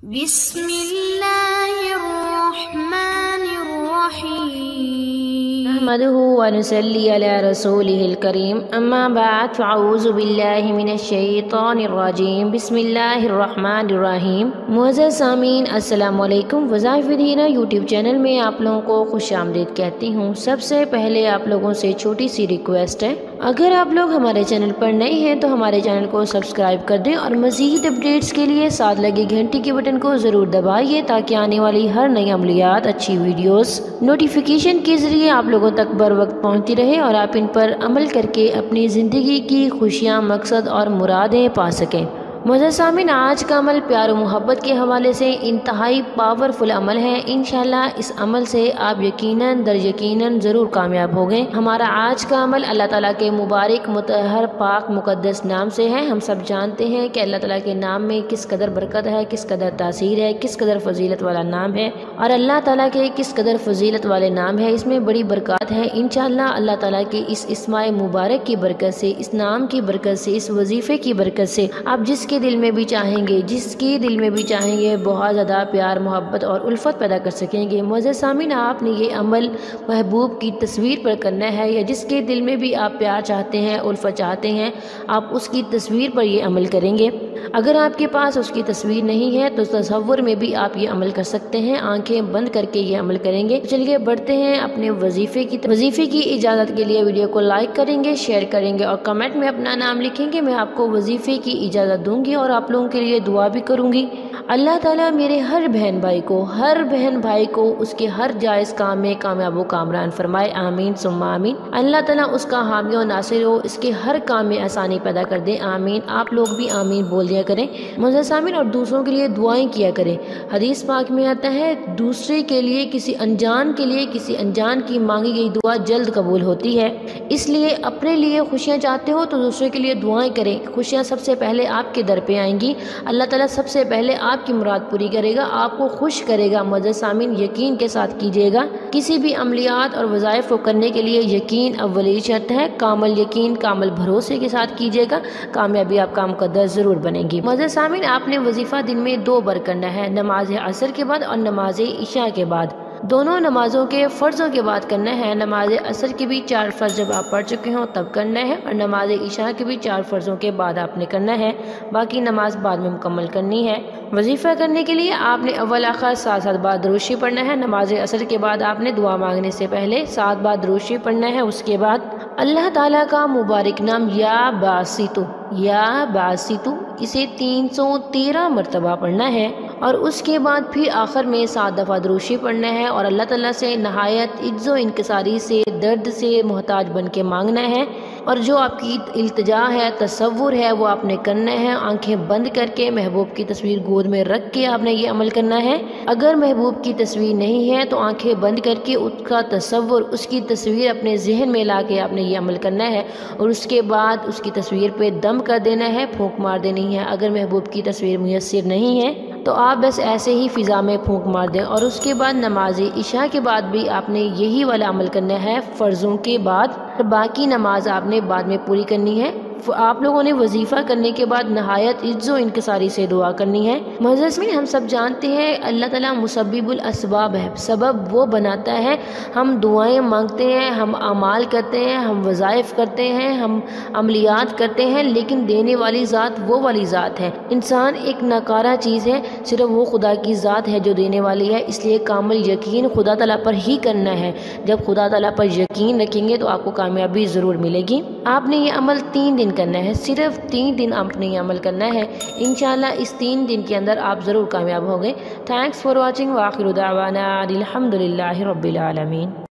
بسم اللہ الرحمن الرحیم نحمده ونصلي على رسوله الكريم اما بعد فاعوذ باللہ من الشیطان الرجیم بسم اللہ الرحمن الرحیم۔ معزز سامعین السلام علیکم۔ وظائف ودینہ یوٹیوب چینل میں آپ لوگوں کو خوش آمدید کہتی ہوں۔ سب سے پہلے آپ لوگوں سے چھوٹی سی ریکویسٹ ہے، اگر آپ لوگ ہمارے چینل پر نئے ہیں تو ہمارے چینل کو سبسکرائب کر دیں اور مزید اپڈیٹس کے لیے ساتھ لگے گھنٹی کے بٹن کو ضرور دبائیے تاکہ آنے والی ہر نئی عملیات، اچھی ویڈیوز نوٹیفیکیشن کے ذریعے آپ لوگوں تک بر وقت پہنچتی رہے اور آپ ان پر عمل کر کے اپنی زندگی کی خوشیاں، مقصد اور مرادیں پا سکیں۔ معزز سامعین، آج کا عمل پیار و محبت کے حوالے سے انتہائی پاورفل عمل ہے۔ انشاءاللہ اس عمل سے آپ یقیناً در یقیناً ضرور کامیاب ہوگئے۔ ہمارا آج کا عمل اللہ تعالیٰ کے مبارک، مطہر، پاک، مقدس نام سے ہے۔ ہم سب جانتے ہیں کہ اللہ تعالیٰ کے نام میں کس قدر برکت ہے، کس قدر تاثیر ہے، کس قدر فضیلت والا نام ہے، اور اللہ تعالیٰ کے کس قدر فضیلت والے نام ہے، اس میں بڑی برکات ہے۔ انشاءاللہ اللہ تعالیٰ کے اس اسماء مبارک کی برکت سے، اس نام کی برکت سے، اس وظیفے کی برکت سے آپ جس کے دل میں بھی چاہیں گے، جس کی دل میں بھی چاہیں گے، بہت زیادہ پیار، محبت اور الفت پیدا کر سکیں گے۔ معزز سامعین، آپ نے یہ عمل محبوب کی تصویر پر کرنا ہے، یا جس کے دل میں بھی آپ پیار چاہتے ہیں، الفت چاہتے ہیں، آپ اس کی تصویر پر یہ عمل کریں گے۔ اگر آپ کے پاس اس کی تصویر نہیں ہے تو تصور میں بھی آپ یہ عمل کر سکتے ہیں، آنکھیں بند کر کے یہ عمل کریں گے۔ چلیے بڑھتے ہیں اپنے وظیفے کی اجازت کے لیے ویڈیو کو لائک کریں گے، شیئر کریں گے اور کمنٹ میں اپنا نام لکھیں گے۔ میں آپ کو وظیفے کی اجازت دوں گی اور آپ لوگوں کے لیے دعا بھی کروں گی۔ اللہ تعالیٰ میرے ہر بہن بھائی کو اس کے ہر جائز کام میں کامیاب و کامران فرمائے، آمین ثم آمین۔ اللہ تعالیٰ اس کا حامی و ناصر ہو، اس کے ہر کام میں آسانی پیدا کر دے، آمین۔ آپ لوگ بھی آمین بول دیا کریں معزز سامعین، اور دوسروں کے لیے دعائیں کیا کریں۔ حدیث پاک میں آتا ہے، دوسرے کے لیے، کسی انجان کی مانگی گئی دعا جلد قبول ہوتی ہے۔ اس لیے اپنے لیے خوشیاں چاہتے ہو تو دوسرے کے لیے دعائیں کریں۔ خوشیاں سب سے پہلے آپ کے در پہ آئیں گی، اللہ تعالیٰ سب سے پہلے آپ کی مراد پوری کرے گا، آپ کو خوش کرے گا۔ معزز سامعین، یقین کے ساتھ کیجیے گا، کسی بھی عملیات اور وظائف کو کرنے کے لیے یقین اولی شرط ہے۔ کامل یقین، کامل بھروسے کے ساتھ کیجیے گا، کامیابی آپ کا مقدر ضرور بنے گی۔ معزز سامعین، آپ نے وظیفہ دن میں 2 بار کرنا ہے، نماز عصر کے بعد اور نماز عشاء کے بعد۔ دونوں نمازوں کے فرضوں کے بعد کرنا ہے۔ نماز عصر کے بھی 4 فرض جب آپ پڑھ چکے ہوں تب کرنا ہے، اور نماز عشاء کے بھی 4 فرضوں کے بعد آپ نے کرنا ہے، باقی نماز بعد میں مکمل کرنی ہے۔ وظیفہ کرنے کے لیے آپ نے اول آخر 7 بار درود شریف پڑھنا ہے۔ نماز عصر کے بعد آپ نے دعا مانگنے سے پہلے 7 بار درود شریف پڑھنا ہے۔ اس کے بعد اللہ تعالیٰ کا مبارک نام یا باسطو اسے 313 مرتبہ پڑھنا ہے، اور اس کے بعد پھر آخر میں 7 دفعہ درود شریف پڑھنا ہے اور اللہ تعالیٰ سے نہایت عجز و انکساری سے، درد سے محتاج بن کے مانگنا ہے، اور جو آپ کی التجا ہے، تصور ہے، وہ آپ نے کرنا ہے آنکھیں بند کر کے۔ محبوب کی تصویر گود میں رکھ کے آپ نے یہ عمل کرنا ہے۔ اگر محبوب کی تصویر نہیں ہے تو آنکھیں بند کر کے اس کا تصور، اس کی تصویر اپنے ذہن میں لا کے آپ نے یہ عمل کرنا ہے، اور اس کے بعد اس کی تصویر پہ دم کر دینا ہے، پھونک مار دینی ہے۔ اگر محبوب کی تصویر میسر نہیں ہے تو آپ بس ایسے ہی فضا میں پھونک مار دیں، اور اس کے بعد نماز عشاء کے بعد بھی آپ نے یہی والا عمل کرنا ہے فرضوں کے بعد، اور باقی نماز آپ نے بعد میں پوری کرنی ہے۔ آپ لوگوں نے وظیفہ کرنے کے بعد نہایت عجز و انکساری سے دعا کرنی ہے۔ معزز میں ہم سب جانتے ہیں اللہ تعالیٰ مسبب الاسباب ہے، سبب وہ بناتا ہے۔ ہم دعائیں مانگتے ہیں، ہم اعمال کرتے ہیں، ہم وظائف کرتے ہیں، ہم عملیات کرتے ہیں، لیکن دینے والی ذات وہ والی ذات ہے۔ انسان ایک ناکارہ چیز ہے، صرف وہ خدا کی ذات ہے جو دینے والی ہے۔ اس لیے کامل یقین خدا تعالیٰ پر ہی کرنا ہے۔ جب خدا تعالیٰ پر یقین رکھیں گے تو آپ کو کامیابی ضرور ملے گی۔ آپ نے یہ عمل 3 دن کرنا ہے، صرف 3 دن آپ نے یہ عمل کرنا ہے۔ انشاءاللہ اس 3 دن کے اندر آپ ضرور کامیاب ہوں گے۔ تھینکس فار واچنگ، وآخر دعوانا الحمدللہ رب العالمین۔